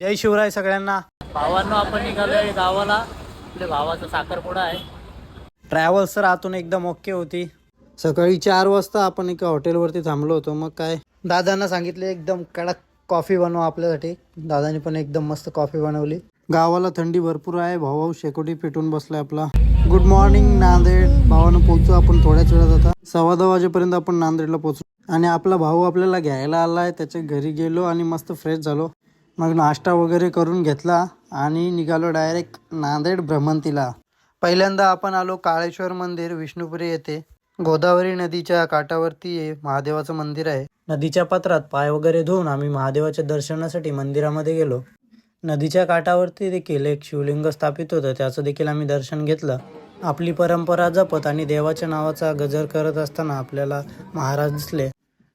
जय शिवराय सगळ्यांना. भावांनो, आपण निघालोय गावाला. आपल्या भावाचा साखरपुडा आहे. ट्रॅव्हल्स तर आतून एकदम ओके होती. सकाळी 4 वाजता आपण एका हॉटेलवरती थांबलो होतो. मग काय दादांना सांगितले एकदम कडक कॉफी बनवा आपल्यासाठी. दादानी पण एकदम मस्त कॉफी बनवली. गावाला थंडी भरपूर आहे. भाऊ शेकोटी पेटून बसलाय आपला. Good morning Nanded. भावानं पोहोचू आपण थोड्याच वेळात. आता 10:15 वाजेपर्यंत आपण नांदेडला पोहोचू. आणि आपला भाऊ आपल्याला घ्यायला आलाय. त्याच्या घरी गेलो आणि मस्त फ्रेश झालो. मग नाश्ता वगैरे करून घेतला आणि निघालो डायरेक्ट नांदेड भ्रमंतीला. पहिल्यांदा आपण आलो काळेश्वर मंदिर विष्णुपुरी येथे. गोदावरी नदीच्या काठावरती महादेवाचं मंदिर आहे. नदीच्या पात्रात पाय वगैरे धुवून आम्ही महादेवाच्या दर्शनासाठी मंदिरामध्ये गेलो. नदीच्या काठावरती देखील एक शिवलिंग स्थापित होतं. त्याचं देखील आम्ही दर्शन घेतलं. आपली परंपरा जपत आणि देवाच्या नावाचा गजर करत असताना आपल्याला महाराज दिसले.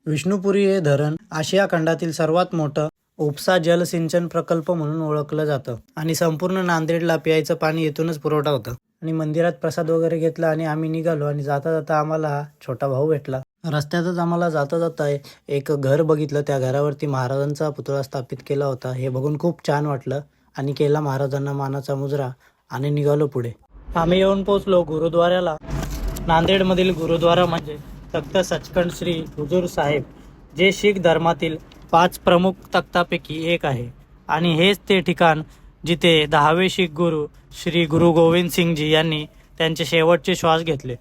विष्णुपुरी हे धरण आशिया खंडातील सर्वात मोठं उपसा जलसिंचन प्रकल्प म्हणून ओळखलं जातं आणि संपूर्ण नांदेडला प्यायचं पाणी येथूनच पुरवठा होतं. आणि मंदिरात प्रसाद वगैरे घेतला आणि आम्ही निघालो. आणि जाता जाता आम्हाला हा छोटा भाऊ भेटला. रस्त्यातच आम्हाला जाता जाता एक घर बघितलं. त्या घरावरती महाराजांचा पुतळा स्थापित केला होता. हे बघून खूप छान वाटलं आणि केला महाराजांना मानाचा मुजरा आणि निघालो पुढे. आम्ही येऊन पोहोचलो गुरुद्वाऱ्याला. नांदेडमधील गुरुद्वारा म्हणजे तख्त सचखंड श्री हुजूर साहेब, जे शीख धर्मातील 5 प्रमुख तख्तापैकी एक आहे. आणि हेच ते ठिकाण जिथे 10वे शीख गुरु श्री गुरु गोविंद सिंगजी यांनी त्यांचे शेवटचे श्वास घेतले.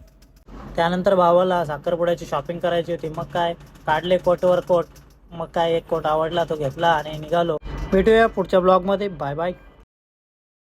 त्यानंतर भावाला साखरपुड्याची शॉपिंग करायची होती. मग काय काढले कोटवर कोट. मग काय एक कोट आवडला तो घेतला आणि निघालो. भेटूया पुढच्या ब्लॉगमध्ये. Bye bye.